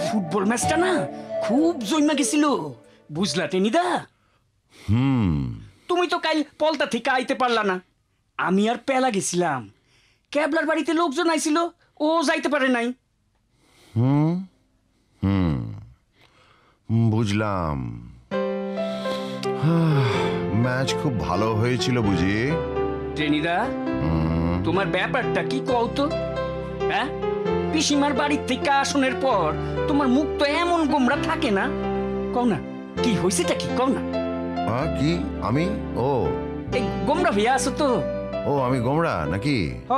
Football ম্যাচটা না খুব জমা গেছিল, বুঝলা টেনিদা? তুমি তো কাল পলতা থেকে আইতে পারলা না, আমি আর পেলা গেছিলাম। ক্যাবলার বাড়িতে লোকজন আইছিল, ও যাইতে পারে নাই। বুঝলাম। ম্যাচ খুব ভালো হয়েছিল বুঝি। টেনিদা, তোমার ব্যাপারটা কি কও তো? হ্যাঁ, পিসিমার বাড়ির থেকে আসনের পর তোমার মুখ তো এমন গোমরা থাকে না। কও না, কি হয়েছেটা কি কও না? কি আমি? ও এই গোমরা হইয়া আছো তো? ও আমি গোমরা নাকি? হ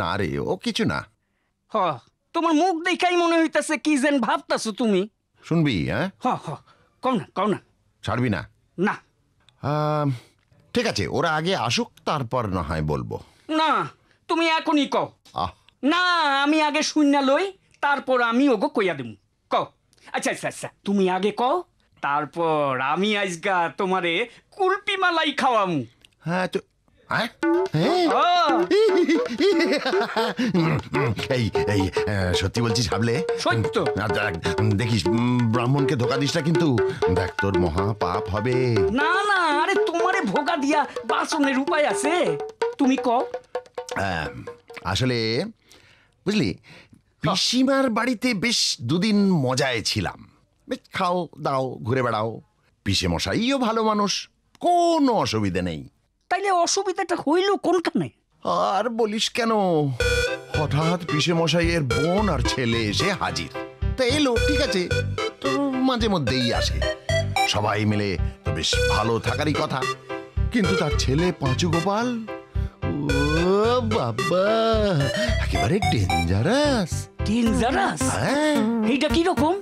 না রে, ও কিছু না। হ, তোমার মুখ দেখাই মনে হইতাছে কি যেন ভাবতাছো তুমি। শুনবি? হ্যাঁ, কও না, কও না। ছাড়বি না? না। ঠিক আছে, ওরা আগে আসুক, তারপর না হয় বলবো। না, তুমি এখনই কও। আহ না, আমি আগে শুননা লই, তারপর আমি ওগো কইয়া দেবো। কও। আচ্ছা আচ্ছা আচ্ছা, তুমি আগে কও, তারপর আমি আজগা তোমারে কুলপি মালাই খাওয়ামু। হ্যাঁ তো হ্যাঁ ও, এই এই সত্যি বলছিস হাবলে? সত্য। দেখিস ব্রাহ্মণকে ধোকা দিস না কিন্তু, দেখ তোর মহা পাপ হবে। না না, আরে তোমারে ভোগা দিয়া বাসনের উপায় আছে, তুমি কও। আসলে বুঝলি, পিসিমার বাড়িতে বেশ দুদিন মজায় ছিলাম। বেশ খাও দাও, ঘুরে বেড়াও। পিসে মশাইও ভালো মানুষ, কোনো অসুবিধা নেই। তাইলে অসুবিধাটা হইল কোনখানে? আর বলিস কেন, হঠাৎ পিসে মশাইয়ের বোন আর ছেলে এসে হাজির। তা এলো, ঠিক আছে, তো মাঝে মধ্যেই আসে, সবাই মিলে তো বেশ ভালো থাকারই কথা। কিন্তু তার ছেলে পাঁচু গোপাল, ও বাবা, একেবারে ডেঞ্জারাস। ডেঞ্জারাস? হ্যাঁ, এইটা কি রকম?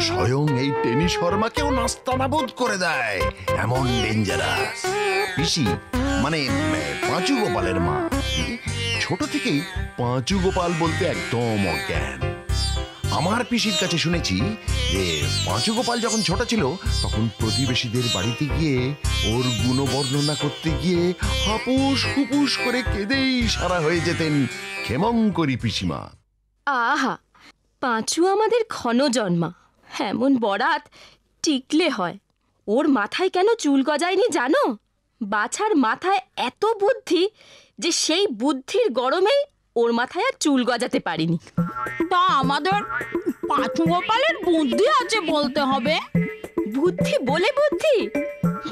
স্বয়ং এই টেনি শর্মাকেও নাস্তানাবুদ করে দেয়, এমন ডেঞ্জারাস। পিসি মানে পাঁচু গোপালের মা ছোট থেকেই পাঁচু গোপাল বলতে একদম অজ্ঞান। আমার পিসির কাছে শুনেছি যে পাঁচু গোপাল যখন ছোট ছিল তখন প্রতিবেশীদের বাড়িতে গিয়ে ওর গুণবর্ণনা করতে গিয়ে হাপুস হুপুস করে কেঁদেই সারা হয়ে যেতেন ক্ষেমংকরী পিসিমা। আহা, পাঁচু আমাদের ক্ষণ জন্মা, এমন বরাত টিকলে হয়। ওর মাথায় কেন চুল গজায়নি জানো? বাছার মাথায় এত বুদ্ধি যে সেই বুদ্ধির গরমেই ওর মাথায় আর চুল গজাতে পারিনি। তা আমাদের পাঁচু গোপালের বুদ্ধি আছে বলতে হবে। বুদ্ধি বলে বুদ্ধি,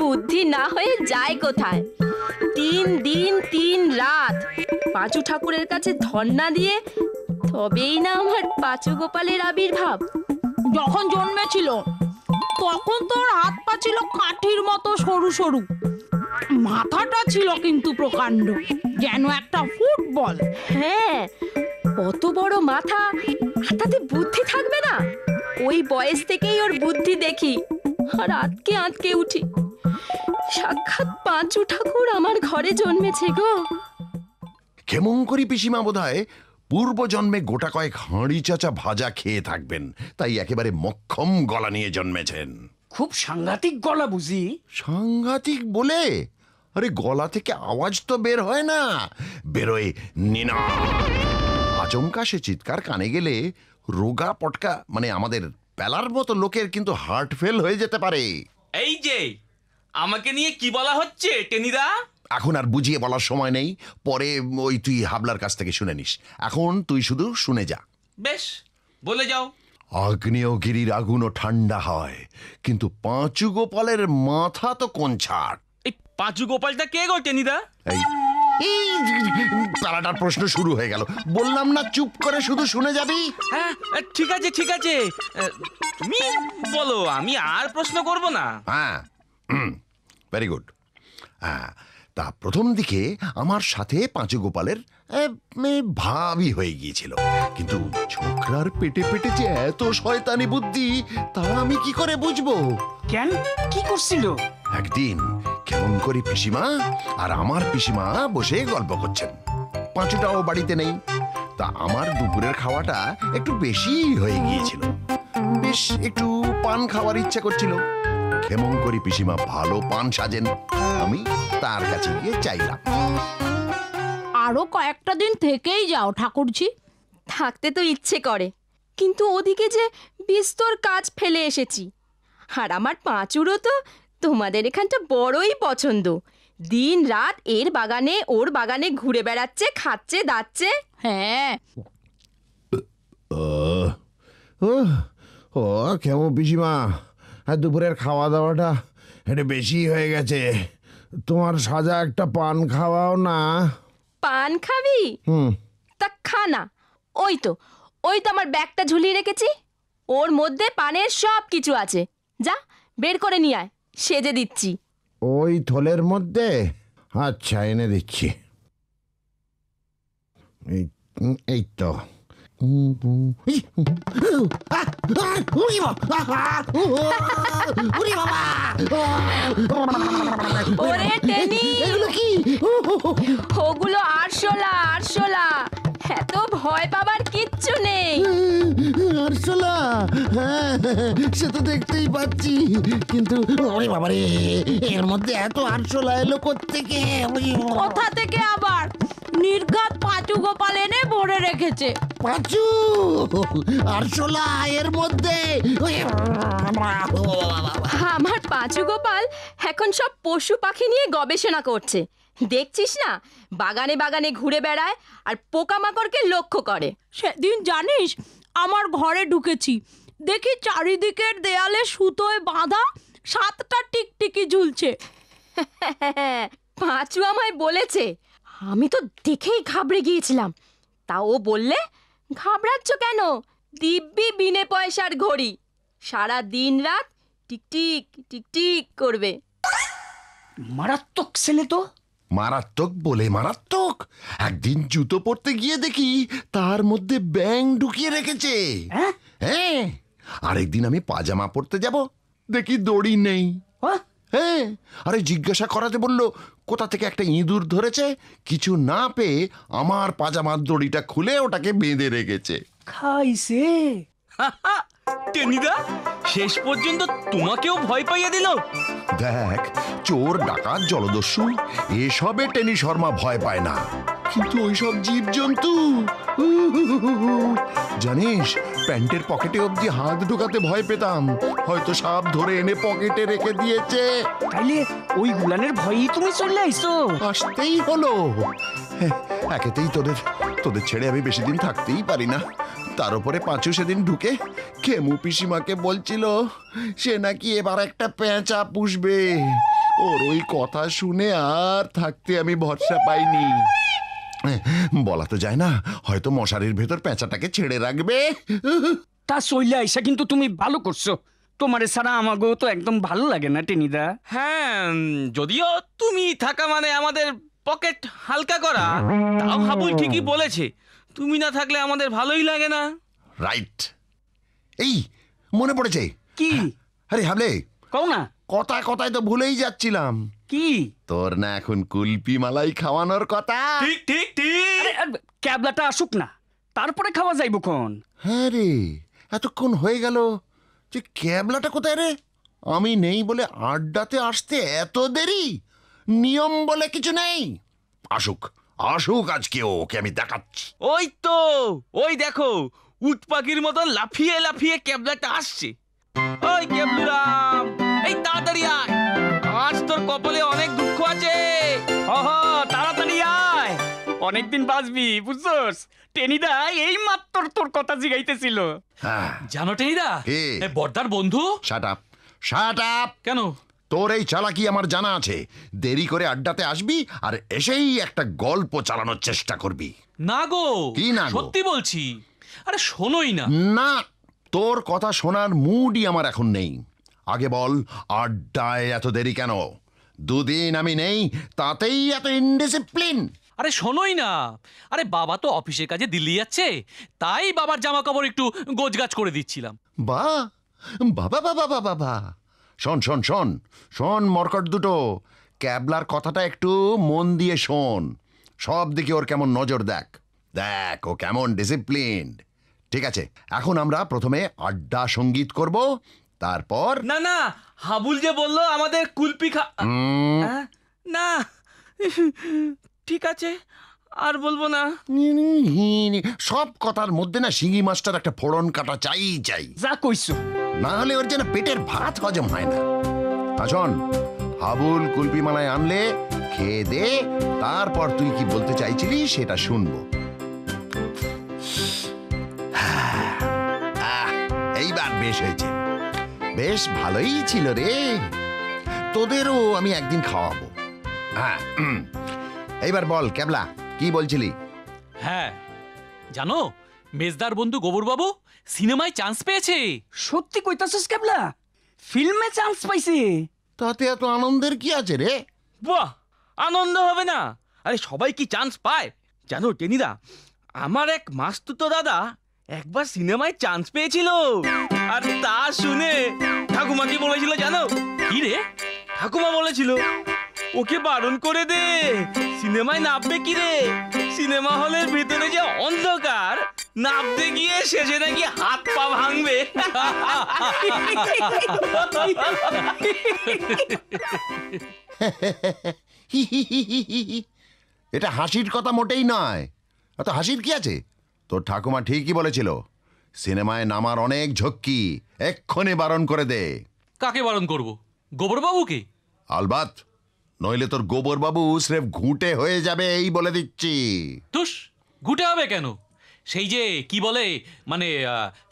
বুদ্ধি না হয়ে যায় কোথায়? 3 দিন 3 রাত পাঁচু ঠাকুরের কাছে ধর্ণা দিয়ে তবেই না আমার পাঁচু গোপালের আবির্ভাব। যখন জন্মেছিল তখন তোর হাত পা ছিল কাঠির মতো সরু সরু, মাথাটা ছিল কিন্তু প্রকাণ্ড, যেন একটা ফুটবল। হ্যাঁ, অত বড় মাথা, আর তাতে বুদ্ধি থাকবে না? ওই বয়স থেকেই ওর বুদ্ধি দেখি, আর আঁতকে আঁতকে উঠি। সাক্ষাৎ পাঁচু ঠাকুর আমার ঘরে জন্মেছে গো। ক্ষেমংকরী পিসিমা বোধহয় পূর্ব জন্মে গোটা কয়েক হাঁড়ি চাচা ভাজা খেয়ে থাকবেন, তাই একেবারে মক্ষম গলা নিয়ে জন্মেছেন। খুব সাংঘাতিক গলা বুঝি? সাংঘাতিক বলে? আরে গলা থেকে আওয়াজ তো বের হয় না, বেরোয় নিনা। আচমকা সে চিৎকার কানে গেলে রোগা পটকা মানে আমাদের পেলার মতো লোকের কিন্তু হার্ট ফেল হয়ে যেতে পারে। এই যে আমাকে নিয়ে কি বলা হচ্ছে টেনিদা? এখন আর বুঝিয়ে বলার সময় নেই, পরে ওই তুই হাবলার কাছ থেকে শুনে নিস। এখন তুই শুধু শুনে যা। বেশ, বলে যাও। আগ্নেয়গিরির আগুনও ঠান্ডা হয়, কিন্তু পাঁচু গোপালের মাথা তো কোন ছাড়। এই পাঁচু গোপালটা কে গো টেনিদা? এই তারাটার প্রশ্ন শুরু হয়ে গেল। বললাম না চুপ করে শুধু শুনে যাবি। হ্যাঁ ঠিক আছে ঠিক আছে, তুমি বলো, আমি আর প্রশ্ন করব না। হ্যাঁ, ভেরি গুড। হ্যাঁ, তা প্রথম দিকে আমার সাথে পাঁচু গোপালের ভাবই হয়ে গিয়েছিল, কিন্তু ছোকরার পেটে পেটে যে এত শয়তানি বুদ্ধি তা আমি কি করে বুঝবো? কেন, কি করছিল? একদিন ক্ষেমংকরী পিসিমা আর আমার পিসিমা বসে গল্প করছেন, পাঁচুটাও বাড়িতে নেই। তা আমার দুপুরের খাওয়াটা একটু বেশি হয়ে গিয়েছিল, বেশ একটু পান খাওয়ার ইচ্ছা করছিল। ক্ষেমংকরী পিসিমা ভালো পান সাজেন, আমি তার কাছে গিয়ে চাইলাম। আরো কয়েকটা দিন থেকেই যাও ঠাকুরজি। থাকতে তো ইচ্ছে করে, কিন্তু ওদিকে যে বিস্তর কাজ ফেলে এসেছি। আর আমার পাঁচুরও তো তোমাদের এখানটা বড়ই পছন্দ। দিন রাত এর বাগানে ওর বাগানে ঘুরে বেড়াচ্ছে, খাচ্ছে দাচ্ছে। হ্যাঁ, ও কেমন পিসিমা, আর দুপুরের খাওয়া দাওয়াটা একটু বেশি হয়ে গেছে। তোমার সাজা একটা পান খাওয়াও না। পান খাবি? তা খা না। ওই তো আমার ব্যাগটা ঝুলিয়ে রেখেছি, ওর মধ্যে পানের সব কিছু আছে। যা বের করে নিয়ে আয়, সেজে দিচ্ছি। ওই থলের মধ্যে? আচ্ছা, এনে দিচ্ছি। এই তো। ওরে টেনি, ওগুলো আরশোলা আরশোলা, এত ভয় পাবার কিচ্ছু নেই। আরশোলা? হ্যাঁ, সে তো দেখতেই পাচ্ছি, কিন্তু ওরে বাবারে, এর মধ্যে এত আরশোলা এলো কোত্থেকে? কোথা থেকে আবার? নির্ঘাত পাঁচু গোপাল এনে ভরে রেখেছে। পাঁচু? আরশোলা এর মধ্যে? আমার পাঁচু গোপাল এখন সব পশু পাখি নিয়ে গবেষণা করছে। দেখছিস না, বাগানে বাগানে ঘুরে বেড়ায় আর পোকামাকড়কে লক্ষ্য করে। সেদিন জানিস আমার ঘরে ঢুকেছি, দেখি চারিদিকের দেয়ালে সুতোয় বাঁধা 7টা টিকটিকি ঝুলছে। পাঁচু আমায় বলেছে, আমি তো দেখেই ঘাবড়ে গিয়েছিলাম। তা ও বললে, ঘাবড়াচ্ছ কেন, দিব্যি বিনে পয়সার ঘড়ি, সারা দিন রাত টিকটিক টিকটিক করবে। মারাত্মক ছেলে তো। মারাত্মক বলে মারাত্মক। একদিন জুতো পরতে গিয়ে দেখি তার মধ্যে ব্যাং ঢুকিয়ে রেখেছে। হ্যাঁ? হ্যাঁ, আরেকদিন আমি পাজামা পরতে যাব, দেখি দড়ি নেই। হ্যাঁ? হ্যাঁ, আরে জিজ্ঞাসা করাতে বলল কোথা থেকে একটা ইঁদুর ধরেছে, কিছু না পেয়ে আমার পাজামার দড়িটা খুলে ওটাকে বেঁধে রেখেছে। খাইছে। টেনিদা শেষ পর্যন্ত তোমাকেও ভয় পাইয়ে দিল। দেখ, চোর ডাকাত জলদস্যু এসবে টেনি শর্মা ভয় পায় না, কিন্তু ওইসব জীবজন্তু, জানিস, প্যান্টের পকেটে অবধি হাত ঢোকাতে ভয় পেতাম। হয়তো সাপ ধরে এনে পকেটে রেখে দিয়েছে। তাইলে ওই গুলানের ভয়ই তুমি চলে আইছো? আসতেই হলো। একেতেই তোদের ছেড়ে আমি বেশি দিন থাকতেই পারি না। তার উপরে পাঁচু সেদিন ঢুকে খেমু পিসিমাকে বলছিল সে নাকি এবার একটা পেঁচা পুষবে। ওর ওই কথা শুনে আর থাকতে আমি ভরসা পাইনি। বলা তো যায় না, হয়তো মশারির ভেতর পেঁচাটাকে ছেড়ে রাখবে। তা চলে আইসা কিন্তু তুমি ভালো করছো। তোমারে ছাড়া আমাকেও তো একদম ভালো লাগে না টেনিদা। হ্যাঁ, যদিও তুমি থাকা মানে আমাদের পকেট হালকা করা, তাও হাবুল ঠিকই বলেছে, তুমি না থাকলে আমাদের ভালোই লাগে না। রাইট। এই মনে পড়েছে। কি? আরে হাবলে, কও না। কথায় কথায় তো ভুলেই যাচ্ছিলাম। কি? তোর না এখন কুলপি মালাই খাওয়ানোর কথা? ঠিক ঠিক ঠিক। আরে, ক্যাবলাটা আসুক না, তারপরে খাওয়া যাইব কোন। হ্যাঁ রে, এতক্ষণ হয়ে গেল, যে ক্যাবলাটা কোথায় রে? আমি নেই বলে আড্ডাতে আসতে এত দেরি? নিয়ম বলে কিছু নেই। আসুক আসুক, আজকে ওকে আমি দেখাচ্ছি। ওই তো, ওই দেখো, উট পাখির মতো লাফিয়ে লাফিয়ে ক্যাবলাটা আসছে। ওই ক্যাবলুরাম, এই তাড়াতাড়ি আয়, আজ তোর কপালে অনেক দুঃখ আছে। তাড়াতাড়ি আয়, অনেকদিন বাঁচবি, বুঝছস? টেনিদা এই মাত্র তোর কথা জিগাইতেছিল। হ্যাঁ, জানো টেনিদা, কি? বর্দার বন্ধু। Shut up, shut up. কেন? তোর এই চালাকি আমার জানা আছে। দেরি করে আড্ডাতে আসবি আর এসেই একটা গল্প চালানোর চেষ্টা করবি। না গো, কি না গো? সত্যি বলছি। আরে শোনোই না। না, তোর কথা শোনার মুডই আমার এখন নেই। আগে বল, আড্ডায় এত দেরি কেন? দুদিন আমি নেই, তাতেই এত ইনডিসিপ্লিন? আরে শোনোই না, আরে বাবা তো অফিসের কাজে দিল্লি যাচ্ছে, তাই বাবার জামা কাপড় একটু গোছগাছ করে দিচ্ছিলাম। বা বাবা বাবা বাবা বাবা, শোন শোন শোন শোন মরকট দুটো, ক্যাবলার কথাটা একটু মন দিয়ে শোন। সব দিকে ওর কেমন নজর দেখ, দেখ ও কেমন ডিসিপ্লিনড। ঠিক আছে, এখন আমরা প্রথমে আড্ডা সঙ্গীত করব, তারপর না না, হাবুল যে বললো আমাদের কুলপি উম, না, ঠিক আছে, আর বলবো না। সব কথার মধ্যে না শিঙি মাছটার একটা ফোড়ন কাটা চাই চাই, যা কইছো। না হলে ওর যেন পেটের ভাত হজম হয় না। আসন, হাবুল কুলপি মালায় আনলে খেয়ে দে, তারপর তুই কি বলতে চাইছিলি সেটা শুনবো। এইবার বেশ হয়েছে, বেশ ভালোই ছিল রে। তোদেরও আমি একদিন খাওয়াবো। হ্যাঁ, এইবার বল ক্যাবলা, কি বলছিলি? হ্যাঁ, জানো মেজদার বন্ধু গোবরবাবু সিনেমায় চান্স পেয়েছে। সত্যি কইতাছস ক্যাবলা? ফিল্মে চান্স পাইছে? তাতে এত আনন্দের কি আছে রে? বাহ, আনন্দ হবে না? আরে সবাই কি চান্স পায় জানো টেনিদা? আমার এক মাস্তুতো দাদা একবার সিনেমায় চান্স পেয়েছিল, আর তা শুনে ঠাকুমা কি বলেছিল জানো? কি রে? ঠাকুমা বলেছিল ওকে বারণ করে দে, সিনেমায় নামবে কি রে, সিনেমা হলের ভিতরে যে অন্ধকার, নামতে গিয়ে শেষে নাকি হাত পা ভাঙবে। এটা হাসির কথা মোটেই নয়। এত হাসির কি আছে? তোর ঠাকুমা ঠিকই বলেছিল, সিনেমায় নামার অনেক ঝক্কি, এক্ষুনি বারণ করে দে। কাকে বারণ করব? গোবরবাবুকে? আলবাত, নইলে তোর গোবরবাবু স্রেফ ঘুঁটে হয়ে যাবে, এই বলে দিচ্ছি। তুস, ঘুটে হবে কেন? সেই যে কি বলে, মানে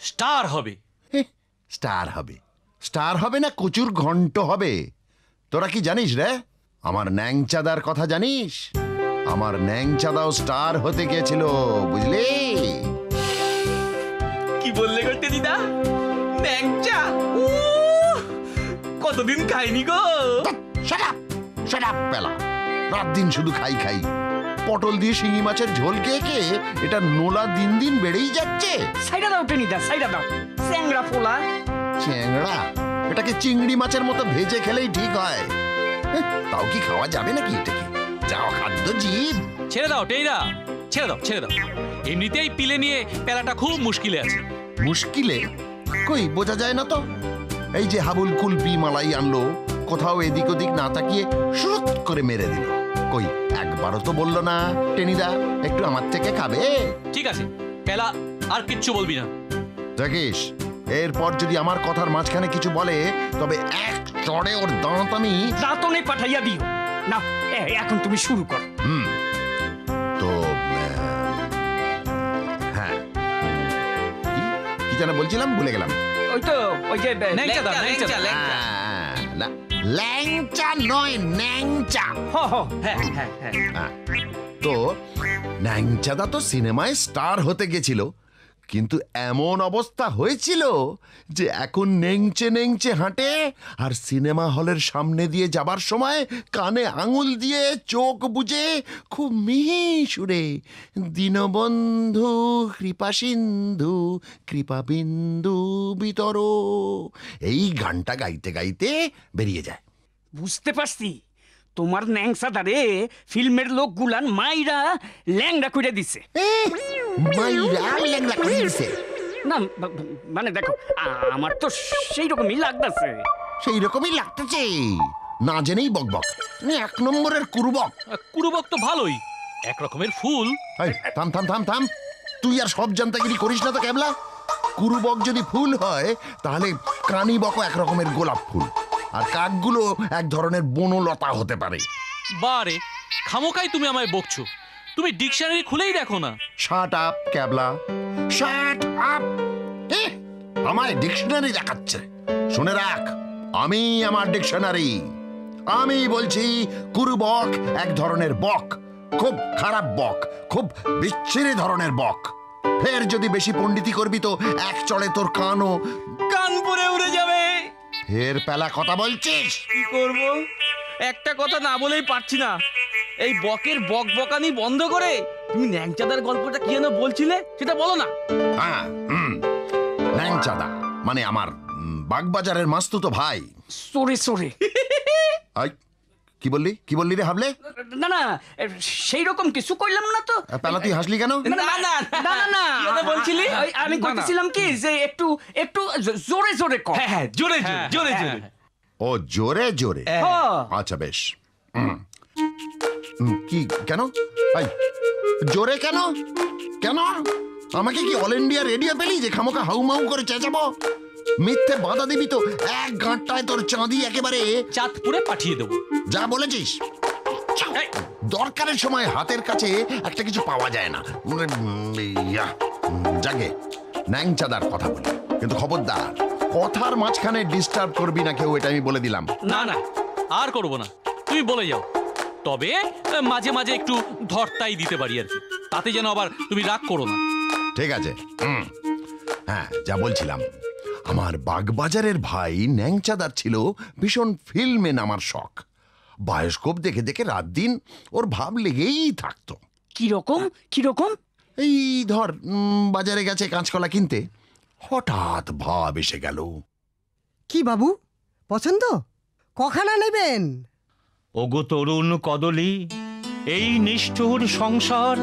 স্টার হবে। স্টার হবে? স্টার হবে না কচুর ঘন্ট হবে? তোরা কি জানিস রে? আমার ন্যাংচাদার কথা জানিস? আমার ন্যাংচাদাও স্টার হতে গেছিল, বুঝলি? কি বললে গো টেনিদা? ন্যাংচা? কতদিন খাইনি গো। Shut up, পেলা। রাত দিন শুধু খাই খাই। পটল দিয়ে শিঙি মাছের ঝোল খেয়ে খেয়ে এটা নোলা দিন দিন বেড়েই যাচ্ছে। সাইডা দাও টেনিদা, সাইডা দাও। চ্যাংড়া ফোলা। চ্যাংড়া? এটাকে চিংড়ি মাছের মতো ভেজে খেলেই ঠিক হয়। তাও কি খাওয়া যাবে নাকি এটাকে? যাও খাদ্য জীব। ছেড়ে দাও টেইরা, ছেড়ে দাও, ছেড়ে দাও। এমনিতেই পিলে নিয়ে পেলাটা খুব মুশকিলে আছে। মুশকিলে? কই বোঝা যায় না তো। এই যে হাবুল কুলপি মালাই আনলো, কোথাও এদিক ওদিক না তাকিয়ে শুরুত করে মেরে দিল। কই একবারও তো বললো না টেনিদা একটু আমার থেকে খাবে? ঠিক আছে পেলা, আর কিচ্ছু বলবি না। দেখিস, এরপর যদি আমার কথার মাঝখানে কিছু বলে তবে এক চড়ে ওর দাঁত আমি। দাঁতনে পাঠাইয়া দিও না। এখন তুমি শুরু কর। তো হ্যাঁ, কি যেন বলছিলাম, ভুলে গেলাম। ওই তো ওই যে ন্যাংচা দাও, ন্যাংচা দাও। না, ল্যাংচা নয়, ন্যাংচা। হ্যাঁ হ্যাঁ হ্যাঁ। তো ন্যাংচাদা তো সিনেমায় স্টার হতে গেছিল, কিন্তু এমন অবস্থা হয়েছিল যে এখন নেংচে নেংচে হাঁটে, আর সিনেমা হলের সামনে দিয়ে যাবার সময় কানে আঙুল দিয়ে চোখ বুজে খুব মিহি সুরে দীনবন্ধু কৃপা সিন্ধু কৃপা বিন্দু বিতর, এই গানটা গাইতে গাইতে বেরিয়ে যায়। বুঝতে পারছি, তোমার ন্যাংসা দারে ফিল্মের লোকগুলান মাইরা ল্যাংড়া করে দিছে। মাইরা ল্যাংড়া করে দিছে? না মানে দেখো, আমার তো সেই রকমই লাগতেছে। সেই রকমই লাগতেছে, না জেনেই বকবক, এক নম্বরের কুরুবক। কুরুবক তো ভালোই, এক রকমের ফুল। এই, থাম থাম থাম থাম, তুই আর সব জানতাগিরি করিস না তো ক্যাবলা। কুরুবক যদি ফুল হয় তাহলে কানি বক এক রকমের গোলাপ ফুল, আর কাকগুলো এক ধরনের বনলতা হতে পারে। বারে, খামোকাই তুমি আমায় বকছো। তুমি ডিকশনারি খুলেই দেখো না। শাট আপ ক্যাবলা, শাট আপ। আমায় ডিকশনারি দেখাচ্ছে। শুনে রাখ, আমি আমার ডিকশনারি। আমি বলছি কুরুবক এক ধরনের বক, খুব খারাপ বক, খুব বিচ্ছিরি ধরনের বক। ফের যদি বেশি পণ্ডিতি করবি তো এক চড়ে তোর কানও কান পরে উড়ে যাবে। ফের পেলা কথা বলছিস? কি করব, একটা কথা না বলেই পারছি না। এই বকের বক বকানি বন্ধ করে তুমি ন্যাংচাদার গল্পটা কি যেন বলছিলে সেটা বলো না। হ্যাঁ, ল্যাংচাদা মানে আমার বাগবাজারের মাস্তুতো ভাই। সরে সরে। আই, কি বললি রে হাবলে? না না, সেই রকম কিছু কইলাম না তো। পেলা তুই হাসলি কেন? না না না না না, কি যেন বলছিলি? আমি কইতেছিলাম কি যে একটু একটু জোরে জোরে কর। হ্যাঁ, জোরে জোরে জোরে জোরে। ও জোরে জোরে? হ্যাঁ। আচ্ছা বেশ। কি কেন? জোরে কেন? কেন আমাকে কি অল ইন্ডিয়া রেডিও পেলি যে খামোকা হাউমাউ করে চেঁচাবো? মিথ্যে বাধা দিবি তো এক গাঁটটায় তোর চাঁদি একেবারে চাঁদপুরে পাঠিয়ে দেবো। যা বলেছিস। দরকারের সময় হাতের কাছে একটা কিছু পাওয়া যায় না। জাগে ন্যাংচাদার কথা বলি, কিন্তু খবরদার কথার মাঝখানে ডিস্টার্ব করবি না কেউ, এটা আমি বলে দিলাম। না না, আর করবো না, তুমি বলে যাও। তবে মাঝে মাঝে একটু ধরতাই দিতে পারি আর কি, তাতে যেন আবার তুমি রাগ করো না। ঠিক আছে। হ্যাঁ, যা বলছিলাম, আমার বাগবাজারের ভাই ন্যাংচাদার ছিল ভীষণ ফিল্মে নামার শখ। বায়োস্কোপ দেখে দেখে রাত দিন ওর ভাব লেগেই থাকতো। কিরকম কিরকম? এই ধর বাজারে গেছে কাঁচকলা কিনতে, হঠাৎ ভাব এসে গেল। কি বাবু, পছন্দ? কখানা নেবেন? ওগো তরুণ কদলী, এই নিষ্ঠুর সংসার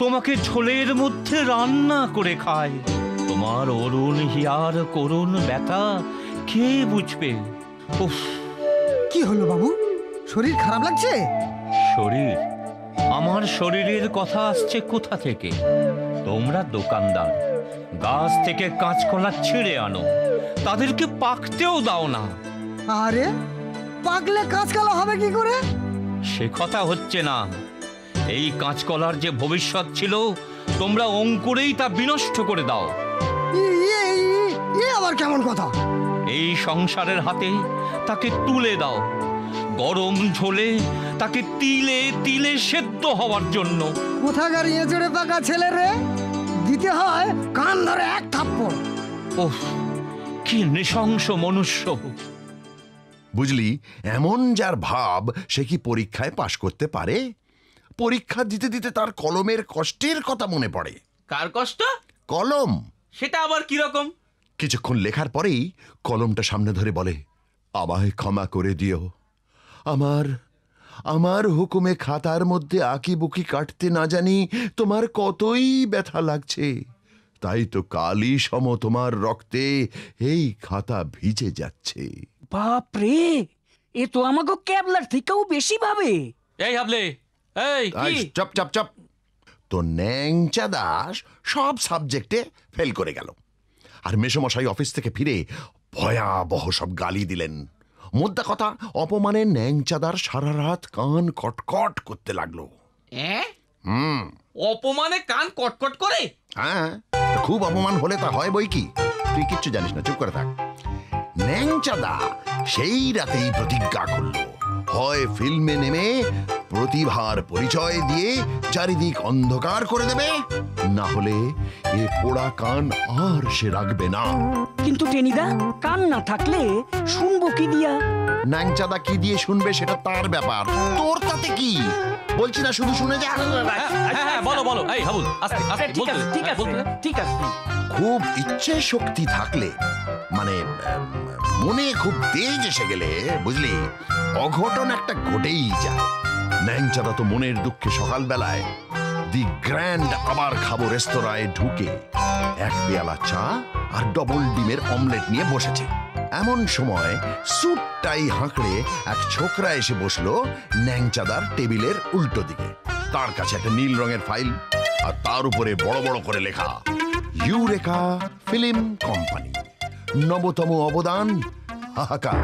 তোমাকে ঝোলের মধ্যে রান্না করে খায়। তোমার অরুণ হিয়ার করুণ ব্যথা কে বুঝবে? উফ, কি হলো বাবু, শরীর খারাপ লাগছে? শরীর? আমার শরীরের কথা আসছে কোথা থেকে? তোমরা দোকানদার, গাছ থেকে কাঁচকলা ছিঁড়ে আনো, তাদেরকে পাকতেও দাও না। আরে পাকলে কাঁচকলা হবে কি করে? সে কথা হচ্ছে না। এই কাঁচকলার যে ভবিষ্যৎ ছিল, তোমরা অঙ্কুরেই তা বিনষ্ট করে দাও। এ আবার কেমন কথা? এই সংসারের হাতে তাকে তুলে দাও, গরম ঝোলে তাকে তিলে তিলে সেদ্ধ হওয়ার জন্য। কোথাকার এঁচড়ে পাকা ছেলে রে, দিতে হয় কান ধরে এক থাপ্পড়। ওহ, কি নৃশংস মনুষ্য! বুঝলি, এমন যার ভাব সে কি পরীক্ষায় পাশ করতে পারে? পরীক্ষা দিতে দিতে তার কলমের কষ্টের কথা মনে পড়ে। কার কষ্ট? কলম। সেটা আবার কিরকম? কিছুক্ষণ লেখার পরেই কলমটা সামনে ধরে বলে, আমায় ক্ষমা করে দিও। আমার হুকুমে খাতার মধ্যে আঁকি বুকি কাটতে না জানি তোমার কতই ব্যথা লাগছে। তাই তো কালি সম তোমার রক্তে এই খাতা ভিজে যাচ্ছে। বাপ রে, এ তো আমাকে ক্যাবলার থেকেও বেশি ভাবে। এই হাবলে, এই কি? Chop chop chop. তো ন্যাংচা দাস সব সাবজেক্টে ফেল করে গেল, আর মেসোমশাই অফিস থেকে ফিরে ভয়াবহ সব গালি দিলেন। মোদ্দা কথা, অপমানে ন্যাংচাদার সারা রাত কান কটকট করতে লাগলো। অপমানে কান কটকট করে? হ্যাঁ, খুব অপমান হলে তা হয় বই কি। তুই কিচ্ছু জানিস না, চুপ করে থাক। ন্যাংচাদা সেই রাতেই প্রতিজ্ঞা করলো, হয় ফিল্মে নেমে প্রতিভার পরিচয় দিয়ে চারিদিক অন্ধকার করে দেবে, না হলে এ পোড়া কান আর সে রাখবে না। কিন্তু টেনিদা, কান না থাকলে শুনবো কি দিয়া? ন্যাংচাদা কি দিয়ে শুনবে সেটা তার ব্যাপার, তোর তাতে কি? বলছি না, শুধু শুনে যা। হ্যাঁ, বলো বলো। এই হাবুল, আস্তে আস্তে ঠিক বলতে আছে দে, ঠিক আছে বলতে দে। ঠিক আছে। খুব ইচ্ছে শক্তি থাকলে, মানে মনে খুব তেজ এসে গেলে, বুঝলি, অঘটন একটা ঘটেই যায়। ন্যাংচাদা তো মনের দুঃখে সকালবেলায় দি গ্র্যান্ড আবার খাবো রেস্তোরাঁয় ঢুকে এক পেয়ালা চা আর ডবল ডিমের অমলেট নিয়ে বসেছে। এমন সময় স্যুটটাই হাঁকড়ে এক ছোকরা এসে বসলো ন্যাংচাদার টেবিলের উল্টো দিকে। তার কাছে একটা নীল রঙের ফাইল, আর তার উপরে বড় বড় করে লেখা, ইউরেকা ফিল্ম কোম্পানি, নবতম অবদান, হাহাকার।